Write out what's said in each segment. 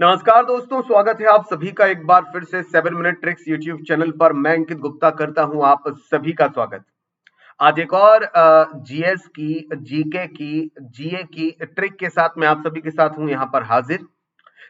नमस्कार दोस्तों, स्वागत है आप सभी का एक बार फिर से 7 मिनट ट्रिक्स यूट्यूब चैनल पर। मैं अंकित गुप्ता करता हूं आप सभी का स्वागत। आज एक और जीएस की, जीके की, जीए की ट्रिक के साथ मैं आप सभी के साथ हूं यहाँ पर हाजिर।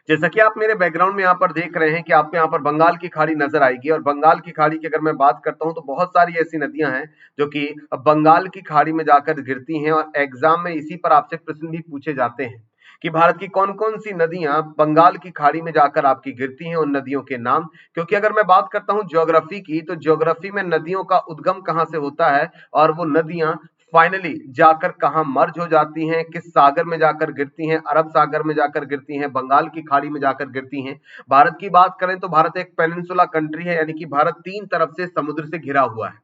जैसा कि आप मेरे बैकग्राउंड में यहाँ पर देख रहे हैं कि आपको यहाँ पर बंगाल की खाड़ी नजर आएगी, और बंगाल की खाड़ी की अगर मैं बात करता हूं तो बहुत सारी ऐसी नदियां हैं जो कि बंगाल की खाड़ी में जाकर गिरती हैं, और एग्जाम में इसी पर आपसे प्रश्न भी पूछे जाते हैं कि भारत की कौन कौन सी नदियां बंगाल की खाड़ी में जाकर आपकी गिरती हैं, उन नदियों के नाम। क्योंकि अगर मैं बात करता हूं ज्योग्राफी की, तो ज्योग्राफी में नदियों का उद्गम कहां से होता है और वो नदियां फाइनली जाकर कहां मर्ज हो जाती हैं, किस सागर में जाकर गिरती हैं, अरब सागर में जाकर गिरती हैं, बंगाल की खाड़ी में जाकर गिरती हैं। भारत की बात करें तो भारत एक पेनिनसुला कंट्री है, यानी कि भारत तीन तरफ से समुद्र से घिरा हुआ है।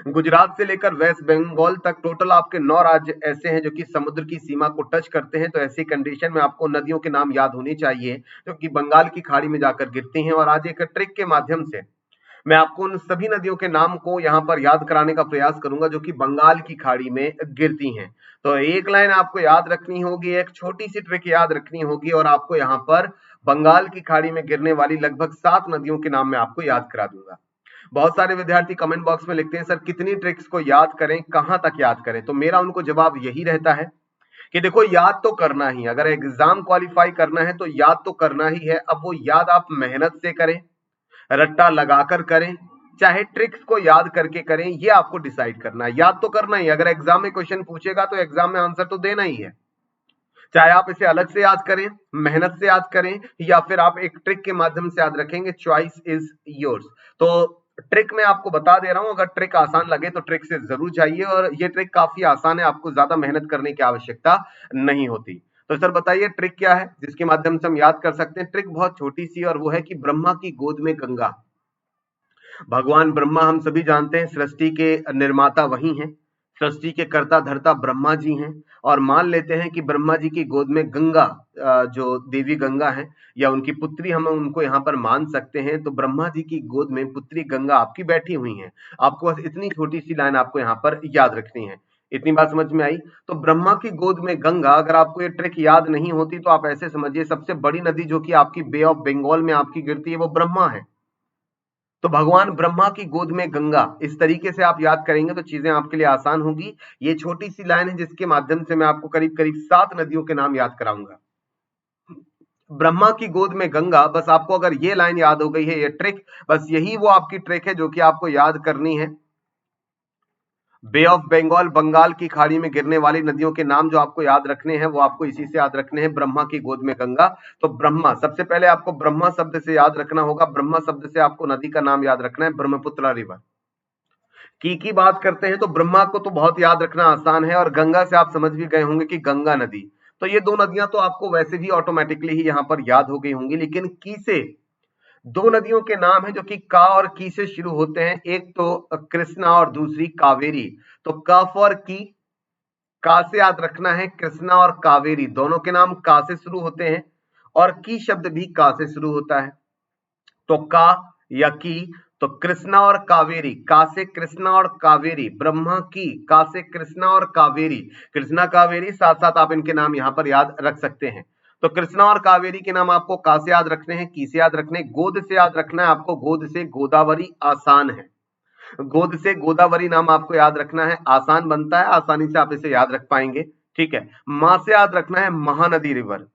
गुजरात से लेकर वेस्ट बंगाल तक टोटल आपके 9 राज्य ऐसे हैं जो कि समुद्र की सीमा को टच करते हैं। तो ऐसी कंडीशन में आपको नदियों के नाम याद होने चाहिए जो कि बंगाल की खाड़ी में जाकर गिरती हैं। और आज एक ट्रिक के माध्यम से मैं आपको उन सभी नदियों के नाम को यहां पर याद कराने का प्रयास करूंगा जो कि बंगाल की खाड़ी में गिरती हैं। तो एक लाइन आपको याद रखनी होगी, एक छोटी सी ट्रिक याद रखनी होगी, और आपको यहां पर बंगाल की खाड़ी में गिरने वाली लगभग 7 नदियों के नाम मैं आपको याद करा दूंगा। बहुत सारे विद्यार्थी कमेंट बॉक्स में लिखते हैं सर कितनी ट्रिक्स को याद करें, कहां तक याद करें। तो मेरा उनको जवाब यही रहता है कि देखो, याद तो करना ही, अगर एग्जाम क्वालिफाई करना है तो याद तो करना ही है। अब वो याद आप मेहनत से करें, रट्टा लगाकर करें, चाहे ट्रिक्स को याद करके करें, ये आपको डिसाइड करना है। याद तो करना ही, अगर एग्जाम में क्वेश्चन पूछेगा तो एग्जाम में आंसर तो देना ही है। चाहे आप इसे अलग से याद करें, मेहनत से याद करें, या फिर आप एक ट्रिक के माध्यम से याद रखेंगे, चॉइस इज योर्स। तो ट्रिक मैं आपको बता दे रहा हूं, अगर ट्रिक आसान लगे तो ट्रिक से जरूर जाइए, और ये ट्रिक काफी आसान है, आपको ज्यादा मेहनत करने की आवश्यकता नहीं होती। तो सर बताइए ट्रिक क्या है जिसके माध्यम से हम याद कर सकते हैं। ट्रिक बहुत छोटी सी, और वो है कि ब्रह्मा की गोद में गंगा। भगवान ब्रह्मा हम सभी जानते हैं सृष्टि के निर्माता वही हैं, सृष्टि के कर्ता धर्ता ब्रह्मा जी हैं। और मान लेते हैं कि ब्रह्मा जी की गोद में गंगा, जो देवी गंगा है या उनकी पुत्री, हम उनको यहाँ पर मान सकते हैं। तो ब्रह्मा जी की गोद में पुत्री गंगा आपकी बैठी हुई हैं। आपको बस इतनी छोटी सी लाइन आपको यहाँ पर याद रखनी है। इतनी बात समझ में आई। तो ब्रह्मा की गोद में गंगा, अगर आपको ये ट्रिक याद नहीं होती तो आप ऐसे समझिए, सबसे बड़ी नदी जो कि आपकी बे ऑफ बंगाल में आपकी गिरती है वो ब्रह्मा है। तो भगवान ब्रह्मा की गोद में गंगा, इस तरीके से आप याद करेंगे तो चीजें आपके लिए आसान होगी। ये छोटी सी लाइन है जिसके माध्यम से मैं आपको करीब करीब 7 नदियों के नाम याद कराऊंगा। ब्रह्मा की गोद में गंगा, बस आपको अगर ये लाइन याद हो गई है, ये ट्रिक, बस यही वो आपकी ट्रिक है जो कि आपको याद करनी है। बे ऑफ बंगाल, बंगाल की खाड़ी में गिरने वाली नदियों के नाम जो आपको याद रखने हैं वो आपको इसी से याद रखने हैं, ब्रह्मा की गोद में गंगा। तो ब्रह्मा, सबसे पहले आपको ब्रह्मा शब्द से याद रखना होगा। ब्रह्मा शब्द से आपको नदी का नाम याद रखना है, ब्रह्मपुत्र रिवर। की बात करते हैं तो ब्रह्मा को तो बहुत याद रखना आसान है, और गंगा से आप समझ भी गए होंगे कि गंगा नदी। तो ये दो नदियां तो आपको वैसे भी ऑटोमेटिकली ही यहां पर याद हो गई होंगी। लेकिन की से दो नदियों के नाम है जो कि का और की से शुरू होते हैं, एक तो कृष्णा और दूसरी कावेरी। तो कफ और की, का से याद रखना है, कृष्णा और कावेरी दोनों के नाम का से शुरू होते हैं, और की शब्द भी का से शुरू होता है। तो का या की, तो कृष्णा और कावेरी, का से कृष्णा और कावेरी, ब्रह्मा की, का से कृष्णा और कावेरी, कृष्णा कावेरी साथ साथ आप इनके नाम यहां पर याद रख सकते हैं। तो कृष्णा और कावेरी के नाम आपको का से याद रखने हैं, की से याद रखने, गोद से याद रखना है आपको, गोद से गोदावरी आसान है। गोद से गोदावरी नाम आपको याद रखना है, आसान बनता है, आसानी से आप इसे याद रख पाएंगे। ठीक है। मां से याद रखना है महानदी रिवर।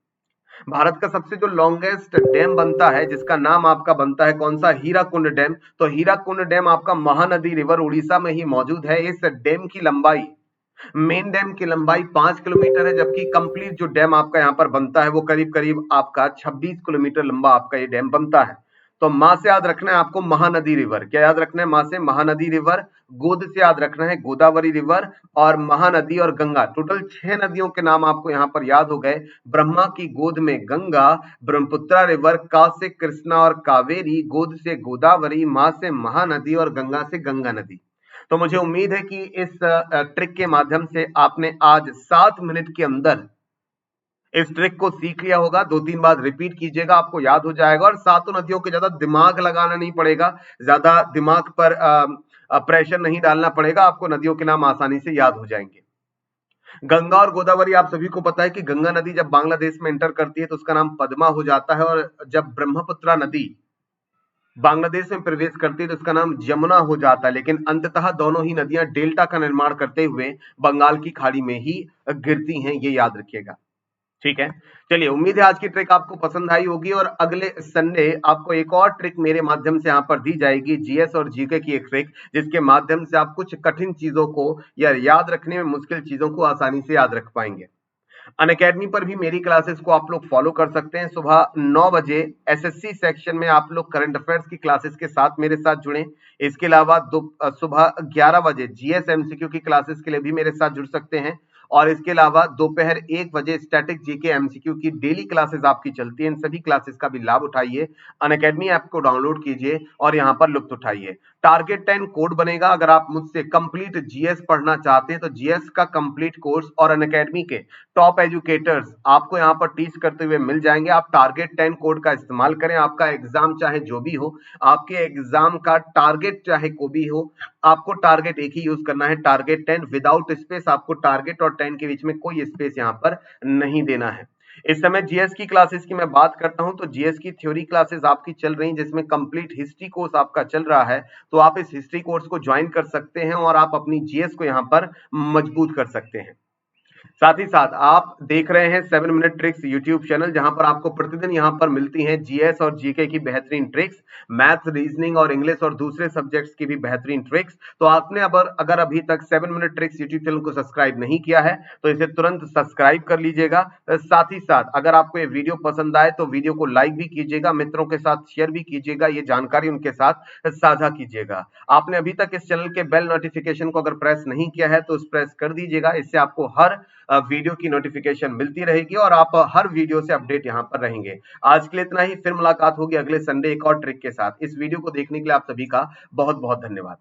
भारत का सबसे जो लॉन्गेस्ट डैम बनता है, जिसका नाम आपका बनता है कौन सा, हीराकुंड डैम। तो हीराकुंड डैम आपका महानदी रिवर उड़ीसा में ही मौजूद है। इस डैम की लंबाई, मेन डैम की लंबाई 5 किलोमीटर है, जबकि कंप्लीट जो डैम आपका यहाँ पर बनता है वो करीब करीब आपका 26 किलोमीटर लंबा आपका ये डैम बनता है। तो मां से याद रखना है आपको महानदी रिवर, क्या याद रखना है, मां से महानदी रिवर। गोद से याद रखना है गोदावरी रिवर, और महानदी और गंगा, टोटल 6 नदियों के नाम आपको यहाँ पर याद हो गए। ब्रह्मा की गोद में गंगा, ब्रह्मपुत्र रिवर, का से कृष्णा और कावेरी, गोद से गोदावरी, मां से महानदी, और गंगा से गंगा नदी। तो मुझे उम्मीद है कि इस ट्रिक के माध्यम से आपने आज 7 मिनट के अंदर इस ट्रिक को सीख लिया होगा। 2-3 बार रिपीट कीजिएगा, आपको याद हो जाएगा, और सातों नदियों के ज्यादा दिमाग लगाना नहीं पड़ेगा, ज्यादा दिमाग पर प्रेशर नहीं डालना पड़ेगा, आपको नदियों के नाम आसानी से याद हो जाएंगे। गंगा और गोदावरी आप सभी को पता है कि गंगा नदी जब बांग्लादेश में एंटर करती है तो उसका नाम पद्मा हो जाता है, और जब ब्रह्मपुत्रा नदी बांग्लादेश में प्रवेश करती है तो उसका नाम यमुना हो जाता है। लेकिन अंततः दोनों ही नदियां डेल्टा का निर्माण करते हुए बंगाल की खाड़ी में ही गिरती हैं, ये याद रखिएगा। ठीक है, चलिए, उम्मीद है आज की ट्रिक आपको पसंद आई होगी, और अगले संडे आपको एक और ट्रिक मेरे माध्यम से यहाँ पर दी जाएगी, जीएस और जीके की एक ट्रिक, जिसके माध्यम से आप कुछ कठिन चीजों को या याद रखने में मुश्किल चीजों को आसानी से याद रख पाएंगे। अनअकैडमी पर भी मेरी क्लासेस को आप लोग फॉलो कर सकते हैं। सुबह 9 बजे एसएससी सेक्शन में आप लोग करंट अफेयर्स की क्लासेस के साथ मेरे साथ जुड़े। इसके अलावा सुबह 11 बजे जीएस एमसीक्यू की क्लासेस के लिए भी मेरे साथ जुड़ सकते हैं, और इसके अलावा दोपहर 1 बजे स्टैटिक जीके एमसीक्यू की डेली क्लासेस आपकी चलती है। इन सभी क्लासेस का भी लाभ उठाइए, अनअकैडमी ऐप को डाउनलोड कीजिए और यहाँ पर लुत्फ उठाइए। टारगेट 10 कोड बनेगा। अगर आप मुझसे कंप्लीट जीएस पढ़ना चाहते हैं तो जीएस का कंप्लीट कोर्स और अनअकैडमी के टॉप एजुकेटर्स आपको यहाँ पर टीच करते हुए मिल जाएंगे। आप टारगेट 10 कोड का इस्तेमाल करें। आपका एग्जाम चाहे जो भी हो, आपके एग्जाम का टारगेट चाहे को भी हो, आपको टारगेट एक ही यूज करना है, टारगेट 10 विदाउट स्पेस। आपको टारगेट और 10 के बीच में कोई स्पेस यहाँ पर नहीं देना है। इस समय जीएस की क्लासेस की मैं बात करता हूं तो जीएस की थ्योरी क्लासेस आपकी चल रही हैं, जिसमें कंप्लीट हिस्ट्री कोर्स आपका चल रहा है। तो आप इस हिस्ट्री कोर्स को ज्वाइन कर सकते हैं और आप अपनी जीएस को यहां पर मजबूत कर सकते हैं। साथ ही साथ आप देख रहे हैं 7 मिनट ट्रिक्स यूट्यूब चैनल, जहां पर आपको प्रतिदिन यहां पर मिलती हैं जीएस और जीके की बेहतरीन ट्रिक्स, मैथ्स, रीजनिंग और इंग्लिश और दूसरे सब्जेक्ट्स की भी बेहतरीन ट्रिक्स। तो आपने अगर अभी तक 7 मिनट ट्रिक्स यूट्यूब चैनल को सब्सक्राइब नहीं किया है तो इसे तुरंत सब्सक्राइब कर लीजिएगा। साथ ही साथ अगर आपको ये वीडियो पसंद आए तो वीडियो को लाइक भी कीजिएगा, मित्रों के साथ शेयर भी कीजिएगा, ये जानकारी उनके साथ साझा कीजिएगा। आपने अभी तक इस चैनल के बेल नोटिफिकेशन को अगर प्रेस नहीं किया है तो उस प्रेस कर दीजिएगा। इससे आपको हर वीडियो की नोटिफिकेशन मिलती रहेगी और आप हर वीडियो से अपडेट यहां पर रहेंगे। आज के लिए इतना ही, फिर मुलाकात होगी अगले संडे एक और ट्रिक के साथ। इस वीडियो को देखने के लिए आप सभी का बहुत बहुत धन्यवाद।